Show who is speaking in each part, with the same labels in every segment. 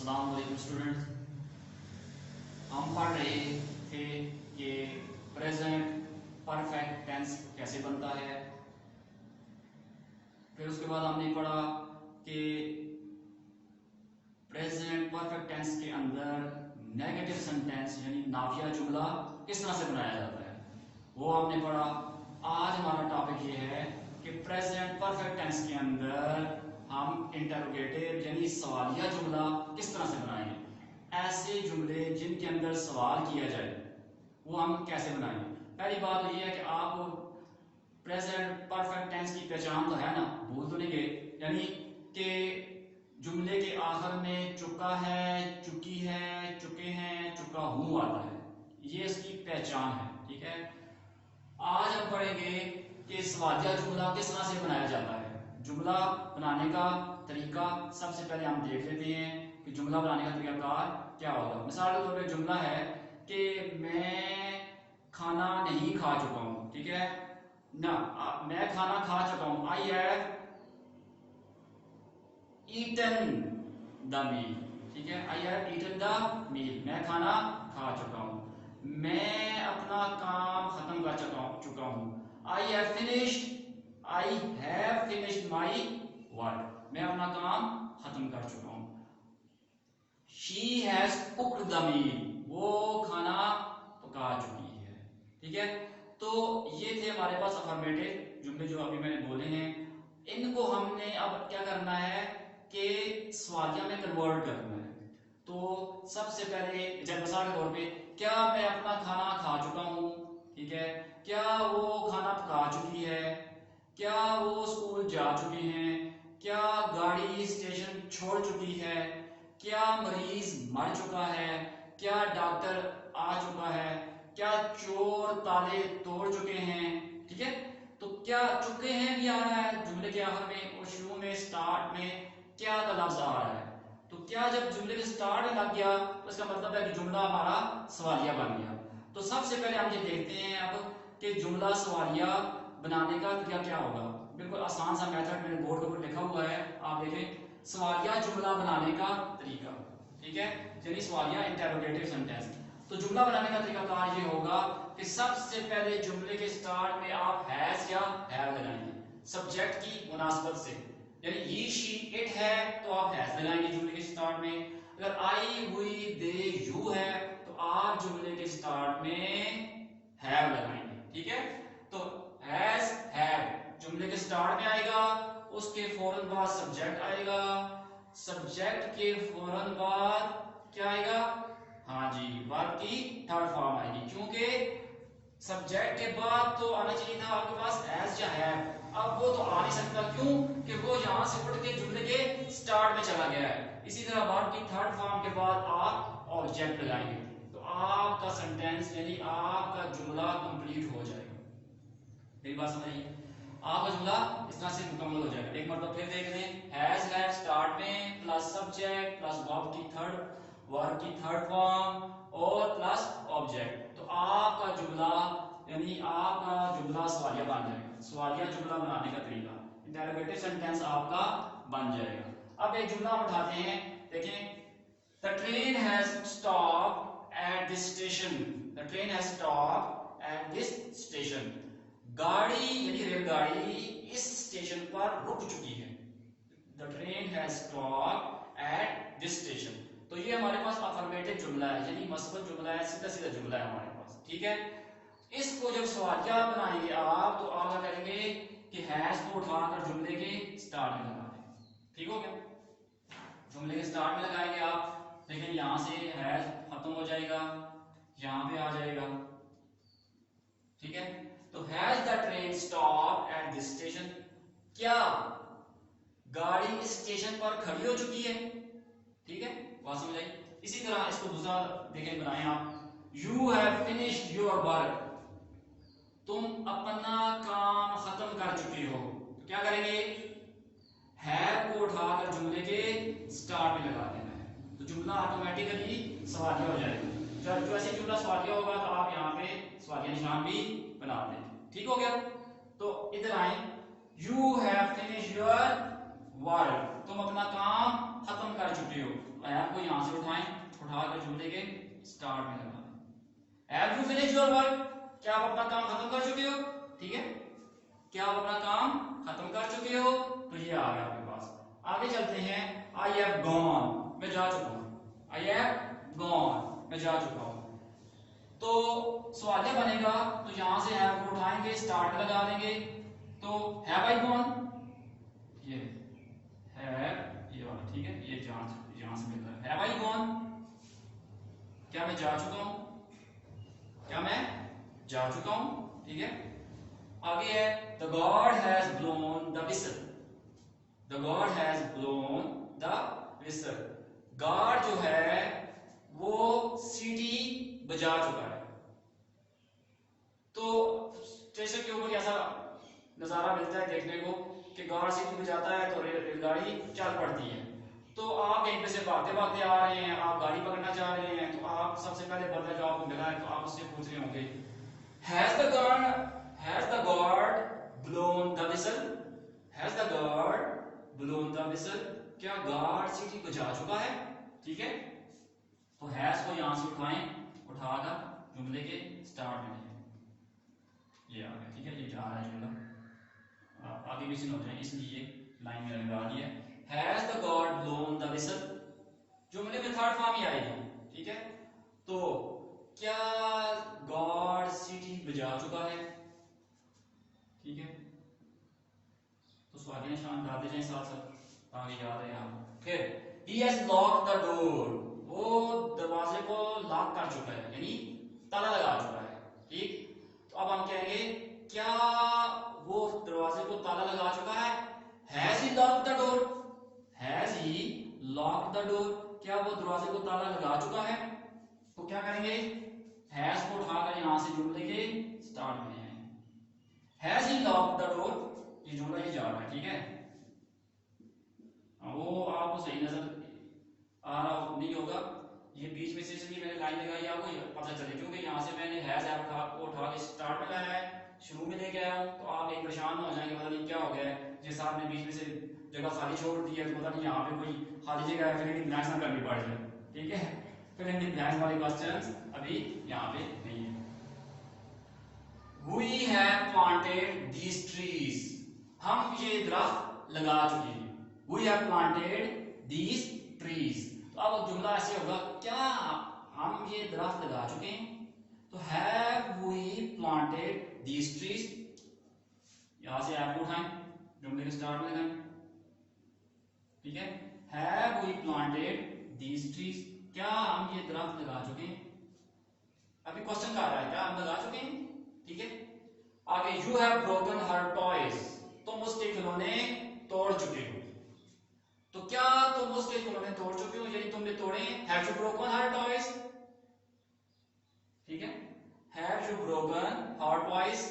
Speaker 1: अस्सलाम वालेकुम स्टूडेंट्स। हम पढ़ रहे थे कि प्रेजेंट परफेक्ट टेंस कैसे बनता है। फिर उसके बाद हमने पढ़ा कि प्रेजेंट परफेक्ट टेंस के अंदर नेगेटिव सेंटेंस यानी नाफिया जुमला किस तरह से बनाया जाता है, वो हमने पढ़ा। आज हमारा टॉपिक ये है कि प्रेजेंट परफेक्ट टेंस के अंदर हम इंटरोगेटिव यानी सवालिया जुमला किस तरह से बनाएंगे। ऐसे जुमले जिनके अंदर सवाल किया जाए वो हम कैसे बनाएंगे। पहली बात तो ये है कि आप प्रेजेंट परफेक्ट टेंस की पहचान तो है ना, भूल तो नहीं गए। यानी कि जुमले के आखिर में चुका है, चुकी है, चुके हैं, चुका हूं आता है, ये इसकी पहचान है। ठीक है, आज हम पढ़ेंगे कि सवालिया जुमला किस तरह से बनाया जाता है। जुमला बनाने का तरीका सबसे पहले हम देख लेते हैं कि जुमला बनाने का तरीकाकार क्या होगा। मिसाल के तौर पे जुमला है कि मैं खाना नहीं खा चुका हूं। ठीक है ना, मैं खाना खा चुका हूं। I have eaten the meal. ठीक है, I have eaten the meal, मैं खाना खा चुका हूं। मैं अपना काम खत्म कर चुका हूं। I have finished, I have finished my work, मैं अपना काम खत्म कर चुका हूं। She has cooked the meal, वो खाना पका चुकी है। ठीक है, तो ये थे हमारे पास अफर्मेटिव जुमले जो अभी मैंने बोले हैं। इनको हमने अब क्या करना है कि सवालिया में कन्वर्ट करना है। तो सबसे पहले जब मिसाल के तौर पे, क्या मैं अपना खाना खा चुका हूं। ठीक है, क्या वो खाना पका चुकी है, क्या वो स्कूल जा चुके हैं, क्या गाड़ी स्टेशन छोड़ चुकी है, क्या मरीज मर चुका है, क्या डॉक्टर आ चुका है, क्या चोर ताले तोड़ चुके हैं। ठीक है, तो क्या चुके हैं भी आ रहा है जुमले के आखिर में, और शुरू में स्टार्ट में क्या का लफ्ज आ रहा है। तो क्या जब जुमले के स्टार्ट में लग गया तो इसका मतलब है कि जुमला हमारा सवालिया बन गया। तो सबसे पहले हम ये देखते हैं अब कि जुमला सवालिया बनाने का तरीका क्या होगा। बिल्कुल आसान सा मेथड मैंने बोर्ड के ऊपर लिखा हुआ है, आप देखें, सवालिया जुमला बनाने का तरीका। ठीक है, यानी सवालिया इंटरोगेटिव सेंटेंस। तो जुमला बनाने का तरीकाकार ये होगा कि सबसे पहले जुमले के स्टार्ट में आप हैज या हैव लगाएंगे सब्जेक्ट की मुनासबत से। यानी ही शी इट है तो आप हैज लगाएंगे जुमले के स्टार्ट में। अगर आई हुई दे यू है तो आप जुमले के स्टार्ट में हैव लगाएंगे। ठीक है, तो हैज हैव जुमले के स्टार्ट में आएगा, उसके फौरन बाद सब्जेक्ट आएगा, सब्जेक्ट के फौरन बाद क्या आएगा, हाँ जी, वर्ब की थर्ड फॉर्म आएगी। क्योंकि सब्जेक्ट के बाद तो आना चाहिए था आपके पास हैज या हैव, अब वो तो आ नहीं सकता। क्यों कि वो यहां से उठ के जुमले के स्टार्ट में चला गया है। इसी तरह वर्ब की थर्ड फॉर्म के बाद आप ऑब्जेक्ट लगाएंगे तो आपका सेंटेंस यानी आपका जुमला कंप्लीट हो जाएगा। मेरी बात समझिए, आपका जुमला इस तरह से मुकम्मल हो जाएगा। एक मरतबा फिर देख लें, हैज हैव स्टार्ट में प्लस सब्जेक्ट प्लस वर्ब की थर्ड फॉर्म और प्लस ऑब्जेक्ट, तो आपका जुमला यानी आपका जुमला सवालिया बन जाएगा। सवालिया जुमला बनाने का तरीका, इंटरोगेटिव सेंटेंस आपका बन जाएगा। अब एक जुमला उठाते हैं, देखें, the train has stopped at this station, the train has stopped at this station, गाड़ी यानी रेलगाड़ी इस स्टेशन पर रुक चुकी है। The train has stopped at this station, तो ये हमारे पास अफर्मेटिव जुमला है, यानी मस्बत जुमला है, सीधा सीधा जुमला है हमारे पास। ठीक है, इसको जब सवालिया बनाएंगे आप तो आप क्या करेंगे कि हैज को उठाकर जुमले के स्टार्ट में लगा देंगे। ठीक हो गया, जुमले के स्टार्ट में लगाएंगे आप, लेकिन यहां से हैज खत्म हो जाएगा, यहां पे आ जाएगा। ठीक है, तो has the train stop at this station, क्या गाड़ी इस स्टेशन पर खड़ी हो चुकी है। ठीक है, बात समझ आई। इसी तरह इसको दूसरा देखें, बनाएं आप, you have finished your work, तुम अपना काम खत्म कर चुके हो। तो क्या करेंगे, हैव को उठाकर जुमले के स्टार्ट में लगा देना है, तो जुमला ऑटोमेटिकली सवालिया हो जाएगा। जब जैसे जुमला सवालिया होगा तो आप यहाँ पे सवालिया निशान भी बना दें। ठीक हो गया, तो इधर आए, you have finished your work, तुम अपना काम खत्म कर चुके हो। हैव को यहां से उठाएं, उठाकर जुमले के स्टार्ट में लगाएं। Have you finish your work, क्या आप अपना काम खत्म कर चुके हो? ठीक है, क्या आप अपना काम खत्म कर चुके हो? तो ये आ गया आपके पास। आगे चलते हैं, आई हैव गॉन, मैं जा चुका हूं। आई हैव गॉन, मैं जा चुका हूं। तो सवाल क्या बनेगा, तो यहां से हैव को उठाएंगे, स्टार्ट में लगा देंगे। तो हैव आई गॉन, ये हैव, ये वाला, ठीक है, ये यहां से मिलता है। हैव आई गॉन, क्या मैं जा चुका हूं? क्या मैं जा चुका हूं? ठीक है। आगे है the God has blown the whistle, the God has blown the whistle, God जो है वो सीटी बजा चुका है। तो स्टेशन के ऊपर ऐसा नजारा मिलता है देखने को कि गॉड सीटी बजाता है तो रेलगाड़ी चल पड़ती है। तो आप कहीं पे से भागते भागते आ रहे हैं, आप गाड़ी पकड़ना चाह रहे हैं, तो आप सबसे पहले बंदा जो आपको मिला है तो आप उससे पूछ रहे होंगे has the God blown the whistle, has the God blown the whistle, क्या गॉड सीटी बजा चुका है? ठीक है, तो हैज को यहां से उठाएं, उठाकर जुमले के स्टार्ट में लें, ये आ गया। ठीक है, ये जा रहा है जुमला, आगे भी सुन हो जाए इसलिए लाइन में लगा दिया। Has the God blown the whistle, जुमले में थर्ड फॉर्म ही आएगी। ठीक है, तो क्या गॉड सीटी बजा चुका है? ठीक है, तो सवाल निशान डालते जाएं साथ साथ ताकि याद रहे आप। फिर he has locked the door, वो दरवाजे को लॉक कर चुका है, यानी ताला लगा चुका है। ठीक, तो अब हम कहेंगे क्या वो दरवाजे को ताला लगा चुका है? Has he locked the door, has he locked the door, क्या वो दरवाजे को ताला लगा चुका है? तो क्या करेंगे, हैज को उठाकर यहां से जुमले के स्टार्ट में है, has he locked the door, ये जुमला ही जा रहा है। ठीक है, वो आपको सही नजर आ रहा नहीं होगा, ये बीच में से इसलिए मैंने लाइन लगाई, आपको पता चले, क्योंकि यहाँ से मैंने हैज ऐप उठा के स्टार्ट में लाया है, शुरू में लेके आया हूँ, तो आप एक परेशान हो जाएंगे, पता नहीं क्या हो गया है, जैसे आपने बीच में से जगह खाली छोड़ दी है, तो पता नहीं यहाँ पे कोई खाली जगह है, फिर इनकी ब्लैंक्स ना करनी पड़ जाए। ठीक है, फिर इनकी ब्लैंक्स वाले क्वेश्चन अभी यहाँ पे नहीं है। We have planted these trees, हम ये दरख्त लगा चुके हैं। We have planted these trees, तो अब जुमला ऐसे होगा, क्या हम ये दरख्त लगा चुके हैं? तो have we planted these trees, यहां से आप उठाएं, जुमले के स्टार्ट में लगाएं। ठीक है, have we planted these trees, क्या हम ये दरख्त लगा चुके हैं? अभी क्वेश्चन कर रहा है क्या हम लगा चुके हैं? ठीक है, आगे you have broken her toys, तुम उसके खिलौने तोड़ चुके हो। तो क्या तुम उसके खिलौने तोड़ चुके हो, यानी तुमने तोड़े हैं, have you broken her toys? ठीक है, have you broken her toys,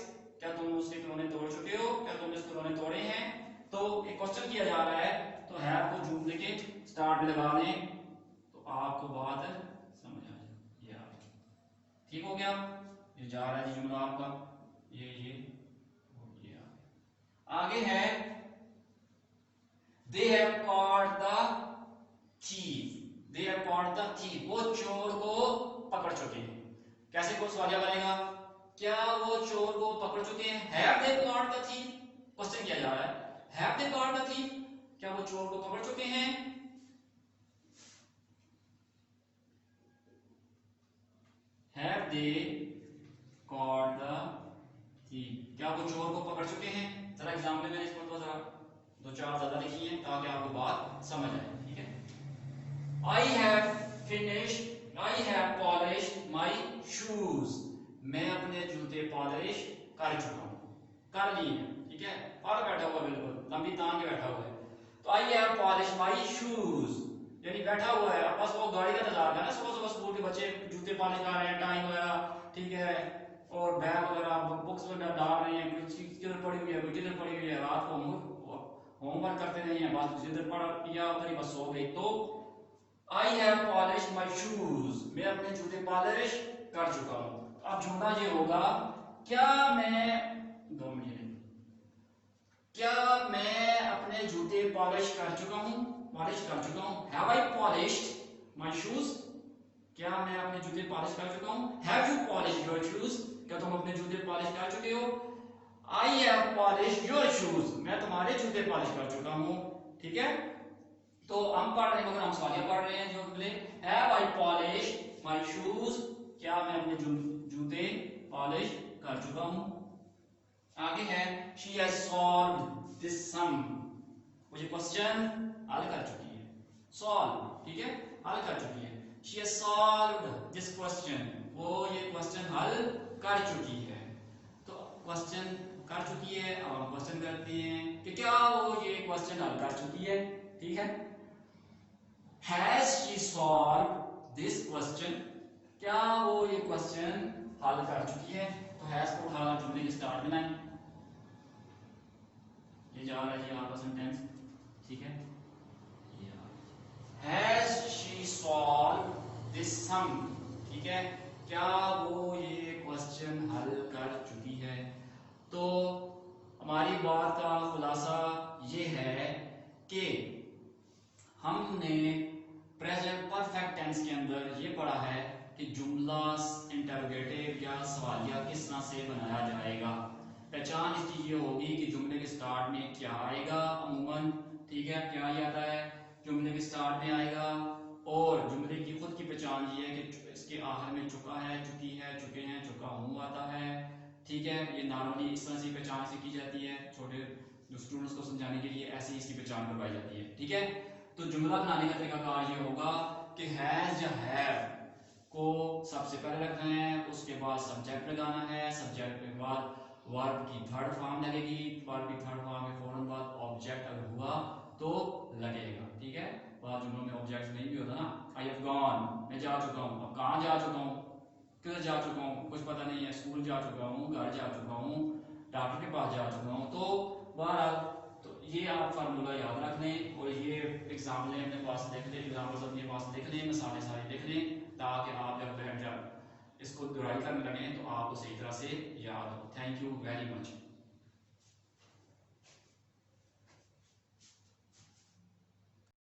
Speaker 1: क्या तुम उसके खिलौने तोड़ चुके हो, क्या तुमने उसके खिलौने तोड़े हैं? तो एक क्वेश्चन किया जा रहा है, तो have को जुमले के स्टार्ट में लगा दें, तो आपको बात समझ आ जाए। ये ठीक हो गया, ये जा रहा है जुमला आपका, ये आगे है they have caught the thief, they have caught the thief, वो चोर को पकड़ चुके हैं। कैसे को सवालिया बनेगा, क्या वो चोर को पकड़ चुके हैं? have they caught the thief, question किया जा रहा है, have they caught the thief, क्या वो चोर को पकड़ चुके हैं? have they caught the thief, क्या वो चोर को पकड़ चुके हैं? जरा एग्जाम्पल मैंने इसमें तो जरा दो चार ज्यादा लिखी है ताकि आपको बात समझ आए। ठीक है, I have polished my shoes, मैं अपने जूते पॉलिश कर चुका हूं, कर लिए हैं। ठीक है, और बैठा हुआ बिल्कुल लंबी तान के बैठा हुआ है, तो I have polished my shoes, यानी बैठा हुआ है, बस वो गाड़ी का इंतजार कर रहा है, सुबह सुबह स्कूल के बच्चे जूते पॉलिश कर रहे हैं, टाई वगैरह, ठीक है, और बैग वगैरह बुक्स वगैरह डाल रहे हैं, कोई चीज किधर पड़ी हुई है, कोई किधर पड़ी हुई है, रात को होमवर्क करते नहीं है, बस जिधर पढ़ा किया उधर ही बस सो गई। तो I have polished my shoes, मैं अपने जूते पॉलिश कर चुका हूं। अब जुमला ये होगा, क्या मैं 2 मिनट, क्या मैं अपने जूते पॉलिश कर चुका हूं, पॉलिश कर चुका हूं, have I polished, my shoes, क्या मैं अपने जूते पॉलिश कर चुका हूं? Have you polish your shoes, क्या तुम अपने जूते पॉलिश कर चुके हो? I have polish your shoes, मैं तुम्हारे जूते पॉलिश कर चुका हूं। ठीक है, तो हम पढ़ रहे हैं मगर हम सवालिया पढ़ रहे हैं जो बोले have I polish my shoes, क्या मैं अपने जूते पॉलिश कर चुका हूं। आगे है शी हैज सॉल्व्ड दिस सम, वो ये क्वेश्चन हल कर चुकी है। सॉल्व, ठीक है, हल कर चुकी है। She has solved this question, वो ये क्वेश्चन हल कर चुकी है। तो क्वेश्चन कर चुकी है, अब हम क्वेश्चन करते हैं कि क्या वो ये क्वेश्चन हल कर चुकी है। ठीक है, has she solved this question, क्या वो ये क्वेश्चन हल कर चुकी है। तो हैज को उठाना जुमले के स्टार्ट में लाएं, ये जा रहा है जी आपका सेंटेंस। ठीक है, हैज शी सॉल्व्ड दिस सम, ठीक है, क्या वो ये क्वेश्चन हल कर चुकी है। तो हमारी बात का खुलासा ये है कि हमने प्रेजेंट परफेक्ट टेंस के अंदर ये पढ़ा है कि जुमला इंटरोगेटिव या सवालिया किस तरह से बनाया जाएगा। पहचान इसकी ये होगी कि जुमले के स्टार्ट में क्या आएगा अमूमन, ठीक है, क्या ही आता है जुमले के स्टार्ट में आएगा, और जुमले की खुद की पहचान ये है कि इसके आखिर में चुका है, चुकी है, चुके हैं, चुका हूं आता है। ठीक है, ये नॉर्मली इस तरह से पहचान से की जाती है, छोटे स्टूडेंट्स को समझाने के लिए ऐसे ही इसकी पहचान करवाई जाती है। ठीक है, तो जुमला बनाने का तरीकाकार ये होगा कि हैज या हैव को सबसे पहले रखना है, उसके बाद सब्जेक्ट लगाना है, सब्जेक्ट के बाद वर्ब की थर्ड फॉर्म लगेगी, वर्ब की थर्ड फॉर्म में फौरन बाद ऑब्जेक्ट अगर हुआ तो लगेगा। ठीक है, बाद जुमलों में ऑब्जेक्ट नहीं भी होता ना, आई हैव गॉन, मैं जा चुका हूँ। अब कहाँ जा चुका हूँ, किधर जा चुका हूँ, कुछ पता नहीं है, स्कूल जा चुका हूँ, घर जा चुका हूँ, डॉक्टर के पास जा चुका हूँ। तो बहरहाल तो ये आप फार्मूला याद रख लें और ये एग्जाम्पल अपने पास लिख लें, एग्जाम्पल्स अपने पास लिख लें, मिसालें सारी लिख लें, ताकि आप जब इसको दोहराई करने लगे तो आपको सही तरह से याद हो। Thank you very much.